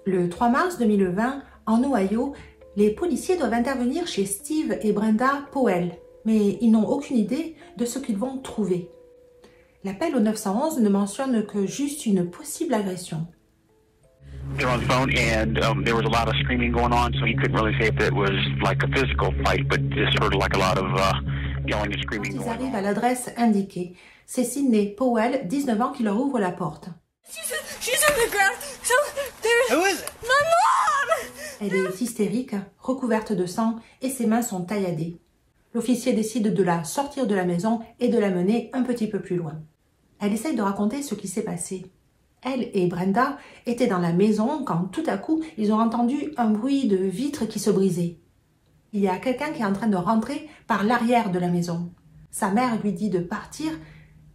Le 3 mars 2020, en Ohio, les policiers doivent intervenir chez Steve et Brenda Powell, mais ils n'ont aucune idée de ce qu'ils vont trouver. L'appel au 911 ne mentionne que juste une possible agression. They're on the phone, and there was a lot of screaming going on, so he couldn't really say if it was like a physical fight, but just heard like a lot of yelling and screaming Quand ils going arrivent on. à l'adresse indiquée, c'est Sydney Powell, 19 ans, qui leur ouvre la porte. She's on the ground. So there's Who is it? my mom. Elle est hystérique, recouverte de sang et ses mains sont tailladées. L'officier décide de la sortir de la maison et de la mener un petit peu plus loin. Elle essaye de raconter ce qui s'est passé. Elle et Brenda étaient dans la maison quand tout à coup, ils ont entendu un bruit de vitres qui se brisaient. Il y a quelqu'un qui est en train de rentrer par l'arrière de la maison. Sa mère lui dit de partir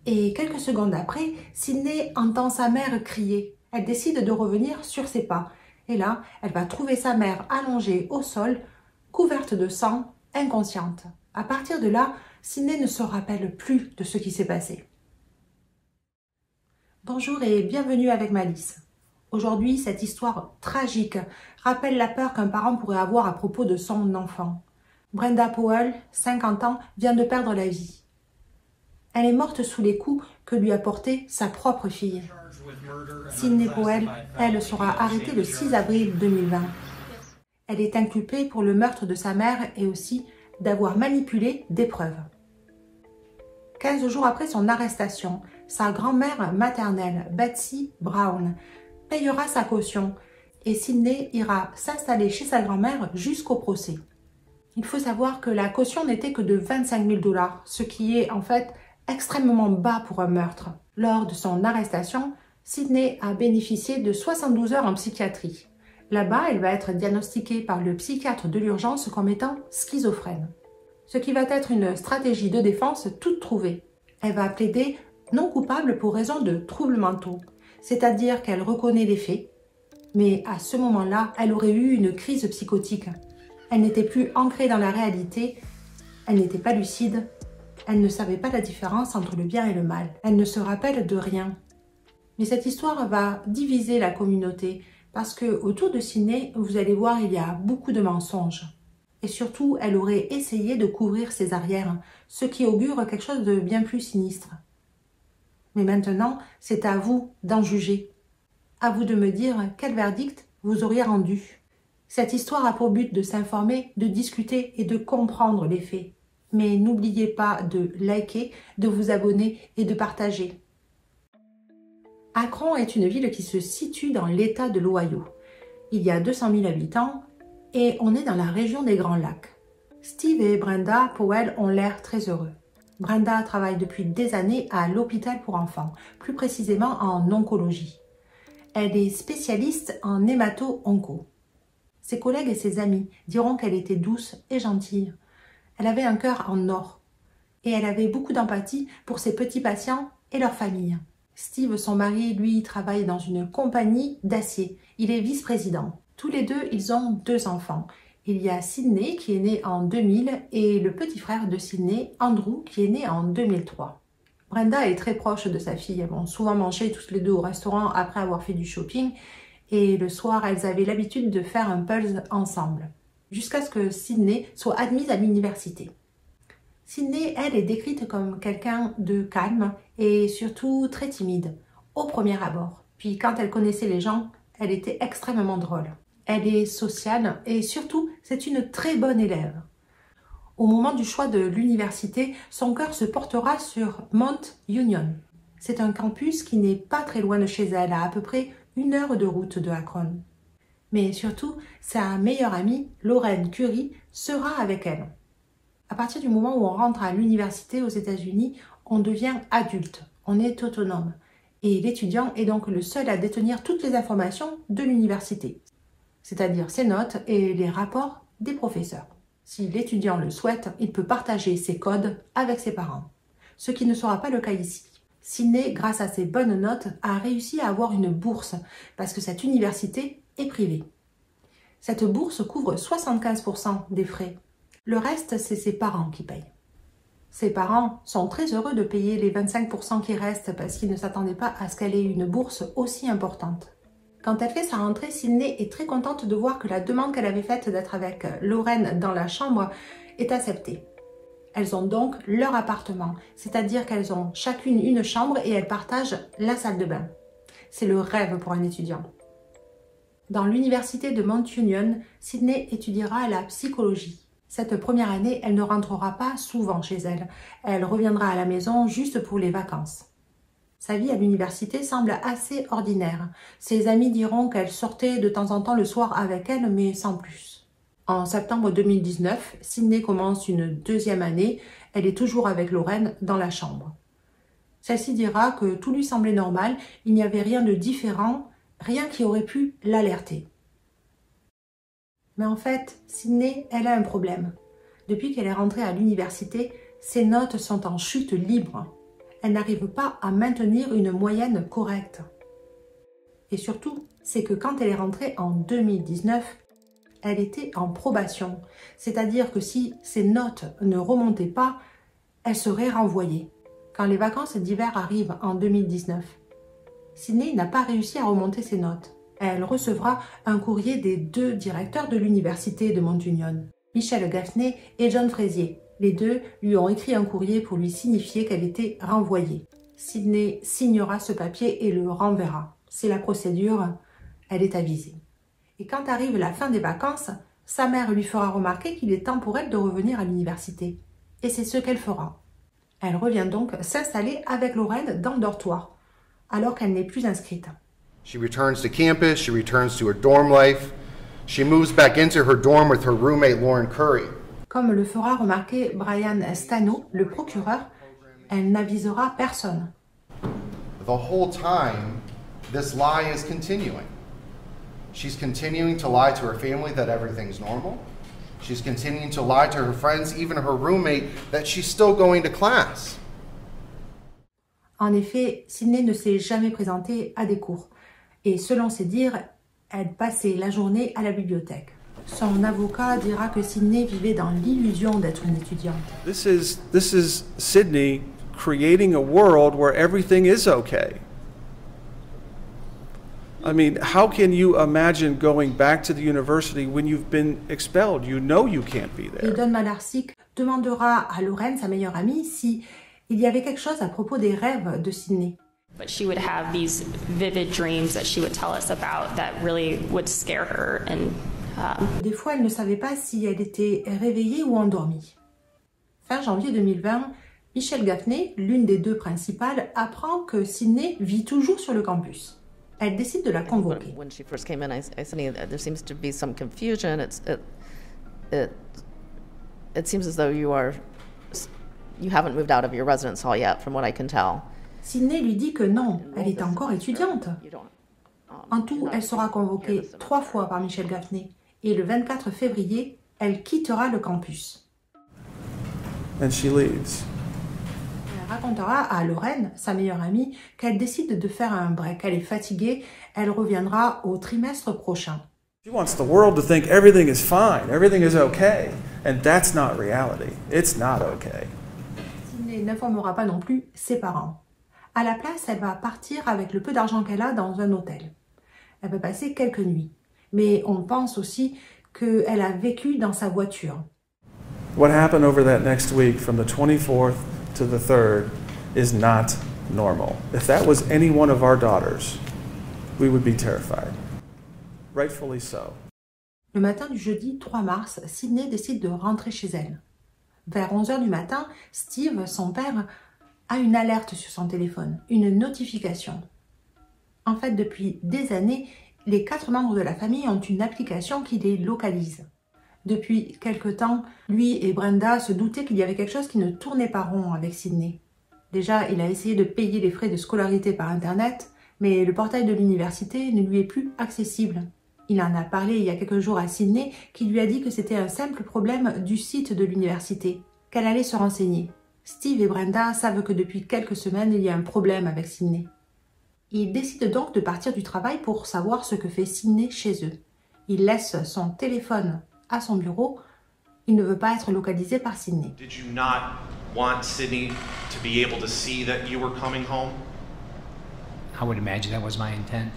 et quelques secondes après, Sydney entend sa mère crier. Elle décide de revenir sur ses pas. Et là, elle va trouver sa mère allongée au sol, couverte de sang, inconsciente. À partir de là, Sydney ne se rappelle plus de ce qui s'est passé. Bonjour et bienvenue avec Malice. Aujourd'hui, cette histoire tragique rappelle la peur qu'un parent pourrait avoir à propos de son enfant. Brenda Powell, 50 ans, vient de perdre la vie. Elle est morte sous les coups que lui a portés sa propre fille. Sydney Powell, elle, sera arrêtée le 6 avril 2020. Elle est inculpée pour le meurtre de sa mère et aussi d'avoir manipulé des preuves. 15 jours après son arrestation, sa grand-mère maternelle, Betsy Brown, payera sa caution et Sydney ira s'installer chez sa grand-mère jusqu'au procès. Il faut savoir que la caution n'était que de 25 000 $, ce qui est en fait extrêmement bas pour un meurtre. Lors de son arrestation, Sydney a bénéficié de 72 heures en psychiatrie. Là-bas, elle va être diagnostiquée par le psychiatre de l'urgence comme étant schizophrène. Ce qui va être une stratégie de défense toute trouvée. Elle va plaider non coupable pour raison de troubles mentaux, c'est-à-dire qu'elle reconnaît les faits, mais à ce moment-là, elle aurait eu une crise psychotique. Elle n'était plus ancrée dans la réalité, elle n'était pas lucide, elle ne savait pas la différence entre le bien et le mal. Elle ne se rappelle de rien. Mais cette histoire va diviser la communauté parce que autour de Sydney, vous allez voir, il y a beaucoup de mensonges. Et surtout, elle aurait essayé de couvrir ses arrières, ce qui augure quelque chose de bien plus sinistre. Mais maintenant, c'est à vous d'en juger. À vous de me dire quel verdict vous auriez rendu. Cette histoire a pour but de s'informer, de discuter et de comprendre les faits. Mais n'oubliez pas de liker, de vous abonner et de partager. Akron est une ville qui se situe dans l'État de l'Ohio. Il y a 200 000 habitants et on est dans la région des Grands Lacs. Steve et Brenda Powell ont l'air très heureux. Brenda travaille depuis des années à l'hôpital pour enfants, plus précisément en oncologie. Elle est spécialiste en hémato-onco. Ses collègues et ses amis diront qu'elle était douce et gentille. Elle avait un cœur en or et elle avait beaucoup d'empathie pour ses petits patients et leurs familles. Steve, son mari, lui, travaille dans une compagnie d'acier. Il est vice-président. Tous les deux, ils ont 2 enfants. Il y a Sydney qui est née en 2000 et le petit frère de Sydney, Andrew, qui est né en 2003. Brenda est très proche de sa fille. Elles vont souvent manger toutes les deux au restaurant après avoir fait du shopping et le soir, elles avaient l'habitude de faire un puzzle ensemble jusqu'à ce que Sydney soit admise à l'université. Sydney, elle, est décrite comme quelqu'un de calme et surtout très timide, au premier abord. Puis quand elle connaissait les gens, elle était extrêmement drôle. Elle est sociale et surtout, c'est une très bonne élève. Au moment du choix de l'université, son cœur se portera sur Mount Union. C'est un campus qui n'est pas très loin de chez elle, à peu près 1 heure de route de Akron. Mais surtout, sa meilleure amie, Lorraine Curie, sera avec elle. À partir du moment où on rentre à l'université aux États-Unis, on devient adulte, on est autonome. Et l'étudiant est donc le seul à détenir toutes les informations de l'université, c'est-à-dire ses notes et les rapports des professeurs. Si l'étudiant le souhaite, il peut partager ses codes avec ses parents, ce qui ne sera pas le cas ici. Sydney, grâce à ses bonnes notes, a réussi à avoir une bourse parce que cette université est privée. Cette bourse couvre 75% des frais. Le reste, c'est ses parents qui payent. Ses parents sont très heureux de payer les 25% qui restent parce qu'ils ne s'attendaient pas à ce qu'elle ait une bourse aussi importante. Quand elle fait sa rentrée, Sydney est très contente de voir que la demande qu'elle avait faite d'être avec Lauren dans la chambre est acceptée. Elles ont donc leur appartement, c'est-à-dire qu'elles ont chacune une chambre et elles partagent la salle de bain. C'est le rêve pour un étudiant. Dans l'université de Mount Union, Sydney étudiera la psychologie. Cette première année, elle ne rentrera pas souvent chez elle. Elle reviendra à la maison juste pour les vacances. Sa vie à l'université semble assez ordinaire. Ses amis diront qu'elle sortait de temps en temps le soir avec elle, mais sans plus. En septembre 2019, Sydney commence une deuxième année. Elle est toujours avec Lauren dans la chambre. Celle-ci dira que tout lui semblait normal, il n'y avait rien de différent, rien qui aurait pu l'alerter. Mais en fait, Sydney, elle a un problème. Depuis qu'elle est rentrée à l'université, ses notes sont en chute libre. Elle n'arrive pas à maintenir une moyenne correcte. Et surtout, c'est que quand elle est rentrée en 2019, elle était en probation. C'est-à-dire que si ses notes ne remontaient pas, elle serait renvoyée. Quand les vacances d'hiver arrivent en 2019, Sydney n'a pas réussi à remonter ses notes. Elle recevra un courrier des deux directeurs de l'université de Mount Union, Michelle Gaffney et John Frazier. Les deux lui ont écrit un courrier pour lui signifier qu'elle était renvoyée. Sydney signera ce papier et le renverra. C'est la procédure, elle est avisée. Et quand arrive la fin des vacances, sa mère lui fera remarquer qu'il est temps pour elle de revenir à l'université. Et c'est ce qu'elle fera. Elle revient donc s'installer avec Lauren dans le dortoir, alors qu'elle n'est plus inscrite. She returns to campus, she returns to her dorm life. She moves back into her dorm with her roommate Lauren Curry. Comme le fera remarquer Brian Stano, le procureur, elle n'avisera personne. The whole time, this lie is continuing. She's continuing to lie to her family that everything's normal. She's continuing to lie to her friends, even her roommate, that she's still going to class. En effet, Sydney ne s'est jamais présentée à des cours. Et selon ses dires, elle passait la journée à la bibliothèque. Son avocat dira que Sydney vivait dans l'illusion d'être une étudiante. This is Sydney creating a world where everything is okay. I mean, how can you imagine going back to the university when you've been expelled? You know you can't be there. Et Don Malarsic demandera à Lauren, sa meilleure amie, si il y avait quelque chose à propos des rêves de Sydney. But she would have these vivid dreams that she would tell us about that really would scare her. And des fois, elle ne savait pas si elle était réveillée ou endormie. Fin janvier 2020, Michelle Gaffney, l'une des deux principales, apprend que Sydney vit toujours sur le campus. Elle décide de la convoquer. When she first came in, I said there seems to be some confusion. It seems as though you haven't moved out of your residence hall yet, from what I can tell. Sydney lui dit que non, elle est encore étudiante. En tout, elle sera convoquée 3 fois par Michelle Gaffney. Et le 24 février, elle quittera le campus. And she leaves. Elle racontera à Lauren, sa meilleure amie, qu'elle décide de faire un break. Elle est fatiguée, elle reviendra au trimestre prochain. She wants the world to think everything is fine, everything is okay. And that's not reality. It's not okay. Sydney n'informera pas non plus ses parents. À la place, elle va partir avec le peu d'argent qu'elle a dans un hôtel. Elle va passer quelques nuits. Mais on pense aussi qu'elle a vécu dans sa voiture. What happened over that next week from the 24th to the 3rd is not normal. If that was any one of our daughters, we would be terrified. Rightfully so. Le matin du jeudi 3 mars, Sydney décide de rentrer chez elle. Vers 11h du matin, Steve, son père, a une alerte sur son téléphone, une notification. En fait, depuis des années, les 4 membres de la famille ont une application qui les localise. Depuis quelque temps, lui et Brenda se doutaient qu'il y avait quelque chose qui ne tournait pas rond avec Sydney. Déjà, il a essayé de payer les frais de scolarité par Internet, mais le portail de l'université ne lui est plus accessible. Il en a parlé il y a quelques jours à Sydney, qui lui a dit que c'était un simple problème du site de l'université, qu'elle allait se renseigner. Steve et Brenda savent que depuis quelques semaines, il y a un problème avec Sydney. Ils décident donc de partir du travail pour savoir ce que fait Sydney chez eux. Il laisse son téléphone à son bureau. Il ne veut pas être localisé par Sydney. Did you not want Sydney to be able to see that you were coming home? I would imagine that was my intent.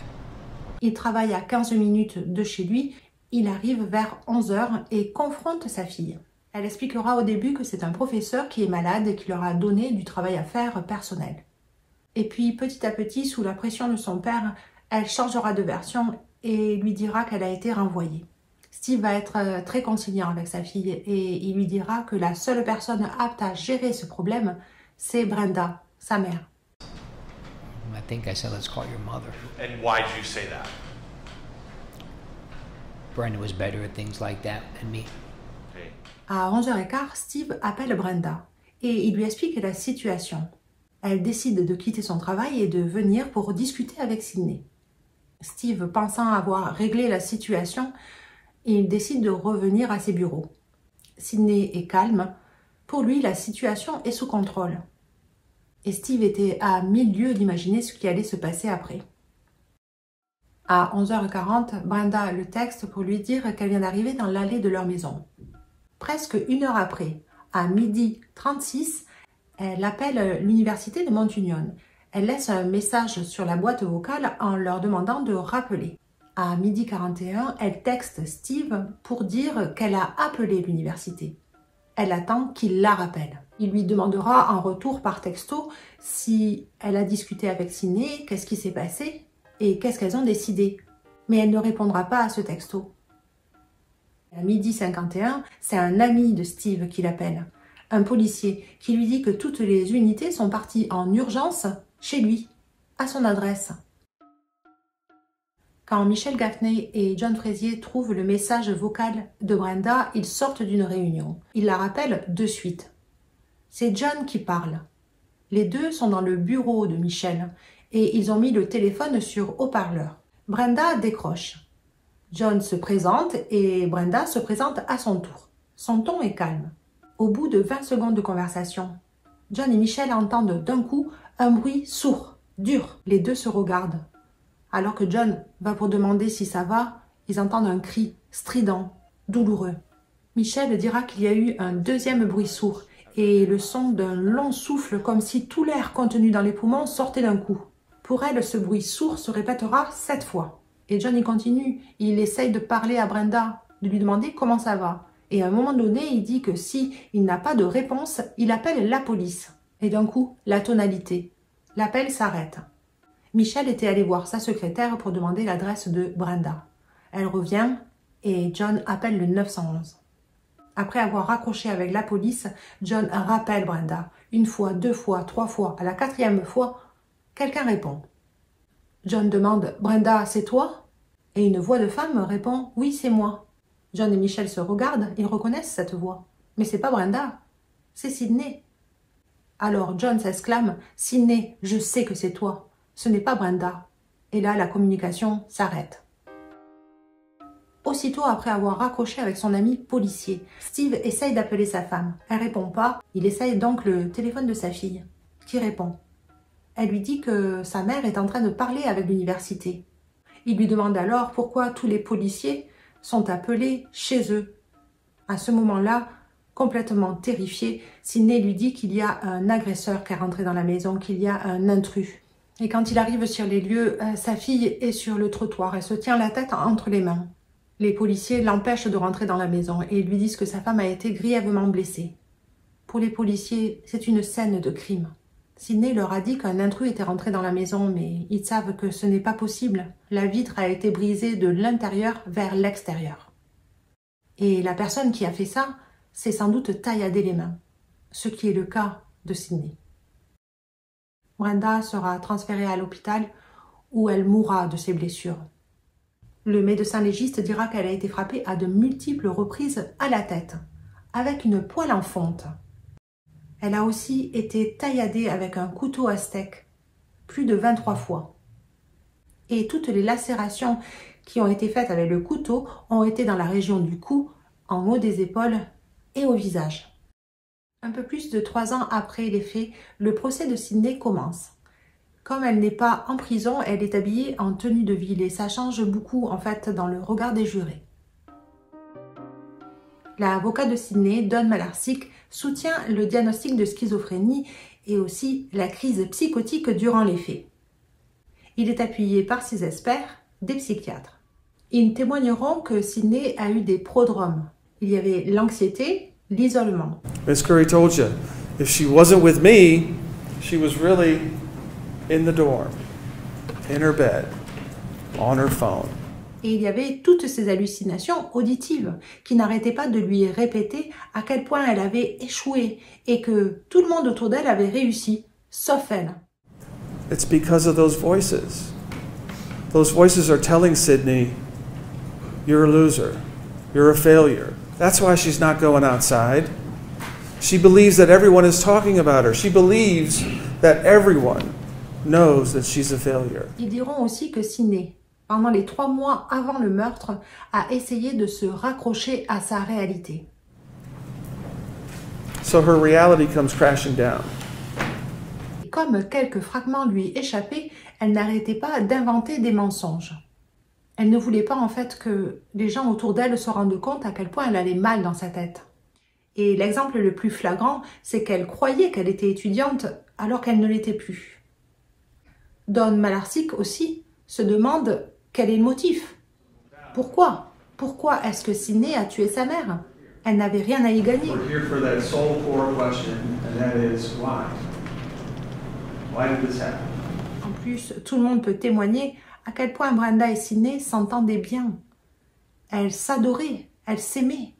Il travaille à 15 minutes de chez lui. Il arrive vers 11 h et confronte sa fille. Elle expliquera au début que c'est un professeur qui est malade et qui leur a donné du travail à faire personnel. Et puis petit à petit, sous la pression de son père, elle changera de version et lui dira qu'elle a été renvoyée. Steve va être très conciliant avec sa fille et il lui dira que la seule personne apte à gérer ce problème, c'est Brenda, sa mère. I think I said, let's call your mother. And why did you say that? Brenda was better at things like that than me. Okay. À 11h15, Steve appelle Brenda et il lui explique la situation. Elle décide de quitter son travail et de venir pour discuter avec Sydney. Steve, pensant avoir réglé la situation, il décide de revenir à ses bureaux. Sydney est calme. Pour lui, la situation est sous contrôle. Et Steve était à 1000 lieues d'imaginer ce qui allait se passer après. À 11h40, Brenda le texte pour lui dire qu'elle vient d'arriver dans l'allée de leur maison. Presque une heure après, à 12h36, elle appelle l'université de Mount Union. Elle laisse un message sur la boîte vocale en leur demandant de rappeler. À 12h41, elle texte Steve pour dire qu'elle a appelé l'université. Elle attend qu'il la rappelle. Il lui demandera en retour par texto si elle a discuté avec Sydney, qu'est-ce qui s'est passé et qu'est-ce qu'elles ont décidé. Mais elle ne répondra pas à ce texto. À 12h51, c'est un ami de Steve qui l'appelle, un policier, qui lui dit que toutes les unités sont parties en urgence chez lui, à son adresse. Quand Michelle Gaffney et John Frazier trouvent le message vocal de Brenda, ils sortent d'une réunion. Ils la rappellent de suite. C'est John qui parle. Les deux sont dans le bureau de Michelle et ils ont mis le téléphone sur haut-parleur. Brenda décroche. John se présente et Brenda se présente à son tour. Son ton est calme. Au bout de 20 secondes de conversation, John et Michelle entendent d'un coup un bruit sourd, dur. Les deux se regardent. Alors que John va pour demander si ça va, ils entendent un cri strident, douloureux. Michelle dira qu'il y a eu un deuxième bruit sourd et le son d'un long souffle comme si tout l'air contenu dans les poumons sortait d'un coup. Pour elle, ce bruit sourd se répétera 7 fois. Et John y continue, il essaye de parler à Brenda, de lui demander comment ça va. Et à un moment donné, il dit que si il n'a pas de réponse, il appelle la police. Et d'un coup, la tonalité. L'appel s'arrête. Michelle était allée voir sa secrétaire pour demander l'adresse de Brenda. Elle revient et John appelle le 911. Après avoir raccroché avec la police, John rappelle Brenda. 1 fois, 2 fois, 3 fois. À la 4e fois, quelqu'un répond. John demande « Brenda, c'est toi ?» Et une voix de femme répond « Oui, c'est moi ». John et Michelle se regardent, ils reconnaissent cette voix. Mais c'est pas Brenda, c'est Sydney. Alors John s'exclame « Sydney, je sais que c'est toi. Ce n'est pas Brenda. » Et là, la communication s'arrête. Aussitôt après avoir raccroché avec son ami policier, Steve essaye d'appeler sa femme. Elle répond pas. Il essaye donc le téléphone de sa fille, qui répond. Elle lui dit que sa mère est en train de parler avec l'université. Il lui demande alors pourquoi tous les policiers sont appelés chez eux. À ce moment-là, complètement terrifié, Sydney lui dit qu'il y a un agresseur qui est rentré dans la maison, qu'il y a un intrus. Et quand il arrive sur les lieux, sa fille est sur le trottoir. Elle se tient la tête entre les mains. Les policiers l'empêchent de rentrer dans la maison et lui disent que sa femme a été grièvement blessée. Pour les policiers, c'est une scène de crime. Sydney leur a dit qu'un intrus était rentré dans la maison, mais ils savent que ce n'est pas possible. La vitre a été brisée de l'intérieur vers l'extérieur. Et la personne qui a fait ça s'est sans doute tailladé les mains, ce qui est le cas de Sydney. Brenda sera transférée à l'hôpital où elle mourra de ses blessures. Le médecin légiste dira qu'elle a été frappée à de multiples reprises à la tête, avec une poêle en fonte. Elle a aussi été tailladée avec un couteau à steak, plus de 23 fois. Et toutes les lacérations qui ont été faites avec le couteau ont été dans la région du cou, en haut des épaules et au visage. Un peu plus de 3 ans après les faits, le procès de Sydney commence. Comme elle n'est pas en prison, elle est habillée en tenue de ville et ça change beaucoup en fait dans le regard des jurés. L'avocat de Sydney, Don Malarsic, soutient le diagnostic de schizophrénie et aussi la crise psychotique durant les faits. Il est appuyé par ses experts des psychiatres. Ils témoigneront que Sidney a eu des prodromes. Il y avait l'anxiété, l'isolement. Miss Curry told you, if she wasn't with me, she was really in the dorm, in her bed, on her phone. Et il y avait toutes ces hallucinations auditives qui n'arrêtaient pas de lui répéter à quel point elle avait échoué et que tout le monde autour d'elle avait réussi, sauf elle. It's because of those voices. Those voices are telling Sidney, you're a loser, you're a failure. That's why she's not going outside. She believes that everyone is talking about her. She believes that everyone knows that she's a failure. Ils diront aussi que Sidney, pendant les 3 mois avant le meurtre, a essayé de se raccrocher à sa réalité. So her reality comes crashing down. Et comme quelques fragments lui échappaient, elle n'arrêtait pas d'inventer des mensonges. Elle ne voulait pas en fait que les gens autour d'elle se rendent compte à quel point elle allait mal dans sa tête. Et l'exemple le plus flagrant, c'est qu'elle croyait qu'elle était étudiante alors qu'elle ne l'était plus. Don Malarsic aussi se demande quel est le motif. Pourquoi? Pourquoi est-ce que Sidney a tué sa mère? Elle n'avait rien à y gagner. We're here for that soul core question, and that is why? Why did this happen? En plus, tout le monde peut témoigner à quel point Brenda et Sidney s'entendaient bien. Elles s'adoraient, elles s'aimaient.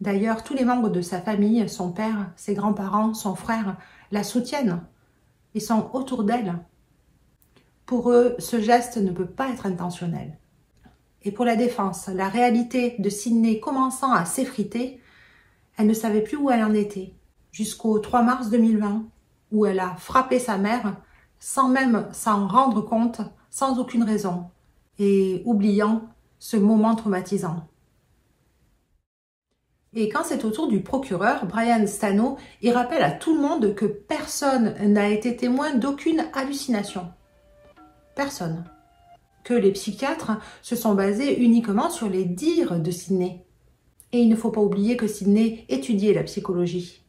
D'ailleurs, tous les membres de sa famille, son père, ses grands-parents, son frère, la soutiennent. Ils sont autour d'elle. Pour eux, ce geste ne peut pas être intentionnel. Et pour la défense, la réalité de Sidney commençant à s'effriter, elle ne savait plus où elle en était, jusqu'au 3 mars 2020, où elle a frappé sa mère sans même s'en rendre compte, sans aucune raison, et oubliant ce moment traumatisant. Et quand c'est au tour du procureur, Brian Stano, il rappelle à tout le monde que personne n'a été témoin d'aucune hallucination. Personne. Que les psychiatres se sont basés uniquement sur les dires de Sidney. Et il ne faut pas oublier que Sidney étudiait la psychologie.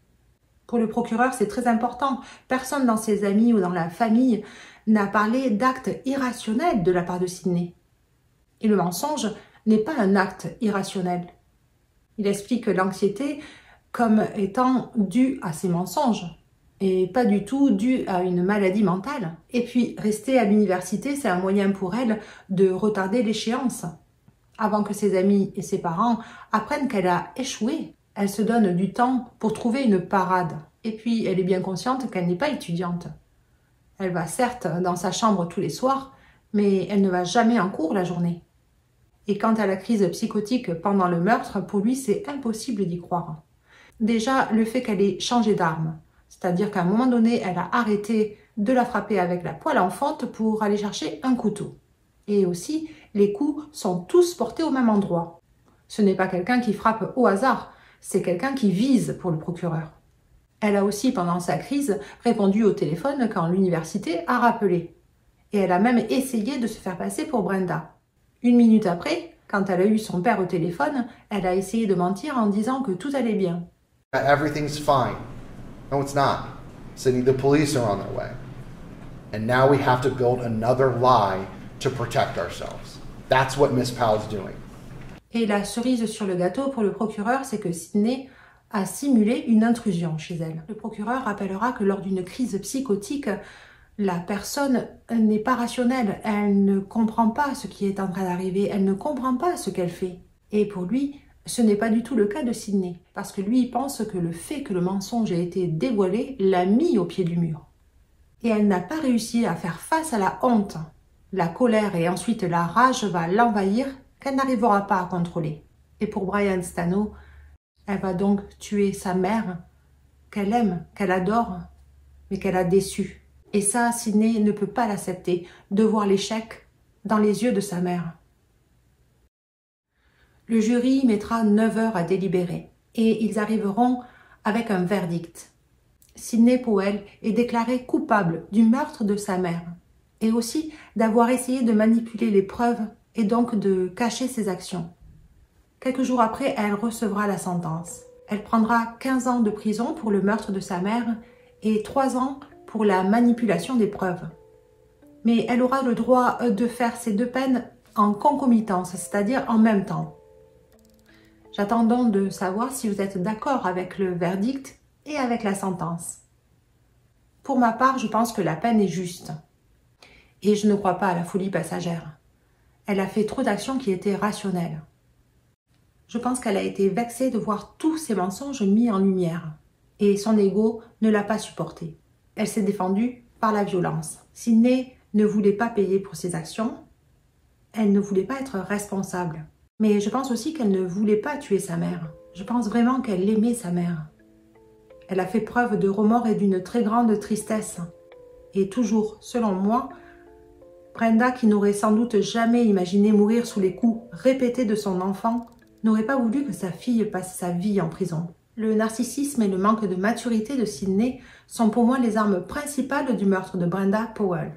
Pour le procureur, c'est très important. Personne dans ses amis ou dans la famille n'a parlé d'actes irrationnels de la part de Sidney. Et le mensonge n'est pas un acte irrationnel. Il explique l'anxiété comme étant due à ses mensonges et pas du tout due à une maladie mentale. Et puis, rester à l'université, c'est un moyen pour elle de retarder l'échéance. Avant que ses amis et ses parents apprennent qu'elle a échoué, elle se donne du temps pour trouver une parade. Et puis, elle est bien consciente qu'elle n'est pas étudiante. Elle va certes dans sa chambre tous les soirs, mais elle ne va jamais en cours la journée. Et quant à la crise psychotique pendant le meurtre, pour lui, c'est impossible d'y croire. Déjà, le fait qu'elle ait changé d'arme, c'est-à-dire qu'à un moment donné, elle a arrêté de la frapper avec la poêle en fonte pour aller chercher un couteau. Et aussi, les coups sont tous portés au même endroit. Ce n'est pas quelqu'un qui frappe au hasard, c'est quelqu'un qui vise pour le procureur. Elle a aussi, pendant sa crise, répondu au téléphone quand l'université a rappelé. Et elle a même essayé de se faire passer pour Brenda. 1 minute après, quand elle a eu son père au téléphone, elle a essayé de mentir en disant que tout allait bien. Everything's fine. No, it's not. Sydney, the police are on their way. And now we have to build another lie to protect ourselves. That's what Miss Powell's doing. Et la cerise sur le gâteau pour le procureur, c'est que Sidney a simulé une intrusion chez elle. Le procureur rappellera que lors d'une crise psychotique, la personne n'est pas rationnelle, elle ne comprend pas ce qui est en train d'arriver, elle ne comprend pas ce qu'elle fait. Et pour lui, ce n'est pas du tout le cas de Sidney, parce que lui, il pense que le fait que le mensonge ait été dévoilé l'a mis au pied du mur. Et elle n'a pas réussi à faire face à la honte. La colère et ensuite la rage va l'envahir, qu'elle n'arrivera pas à contrôler. Et pour Brian Stano, elle va donc tuer sa mère, qu'elle aime, qu'elle adore, mais qu'elle a déçue. Et ça, Sidney ne peut pas l'accepter, de voir l'échec dans les yeux de sa mère. Le jury mettra 9 heures à délibérer et ils arriveront avec un verdict. Sidney Powell est déclarée coupable du meurtre de sa mère et aussi d'avoir essayé de manipuler les preuves et donc de cacher ses actions. Quelques jours après, elle recevra la sentence. Elle prendra 15 ans de prison pour le meurtre de sa mère et 3 ans pour la manipulation des preuves. Mais elle aura le droit de faire ces 2 peines en concomitance, c'est-à-dire en même temps. J'attends donc de savoir si vous êtes d'accord avec le verdict et avec la sentence. Pour ma part, je pense que la peine est juste. Et je ne crois pas à la folie passagère. Elle a fait trop d'actions qui étaient rationnelles. Je pense qu'elle a été vexée de voir tous ces mensonges mis en lumière. Et son ego ne l'a pas supporté. Elle s'est défendue par la violence. Sydney ne voulait pas payer pour ses actions. Elle ne voulait pas être responsable. Mais je pense aussi qu'elle ne voulait pas tuer sa mère. Je pense vraiment qu'elle aimait sa mère. Elle a fait preuve de remords et d'une très grande tristesse. Et toujours, selon moi, Brenda, qui n'aurait sans doute jamais imaginé mourir sous les coups répétés de son enfant, n'aurait pas voulu que sa fille passe sa vie en prison. Le narcissisme et le manque de maturité de Sydney sont pour moi les armes principales du meurtre de Brenda Powell.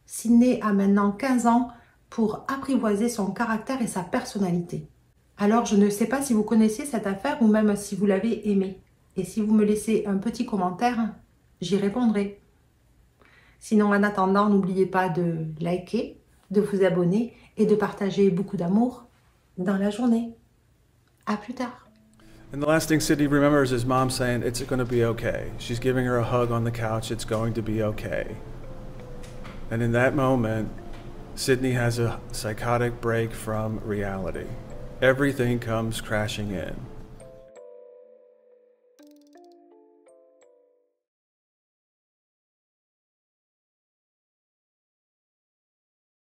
Sydney a maintenant 15 ans pour apprivoiser son caractère et sa personnalité. Alors je ne sais pas si vous connaissiez cette affaire ou même si vous l'avez aimée. Et si vous me laissez un petit commentaire, j'y répondrai. Sinon, en attendant, n'oubliez pas de liker, de vous abonner et de partager beaucoup d'amour dans la journée. À plus tard. And the last thing Sydney remembers is mom saying, "It's going to be okay." She's giving her a hug on the couch. It's going to be okay. And in that moment, Sydney has a psychotic break from reality. Everything comes crashing in.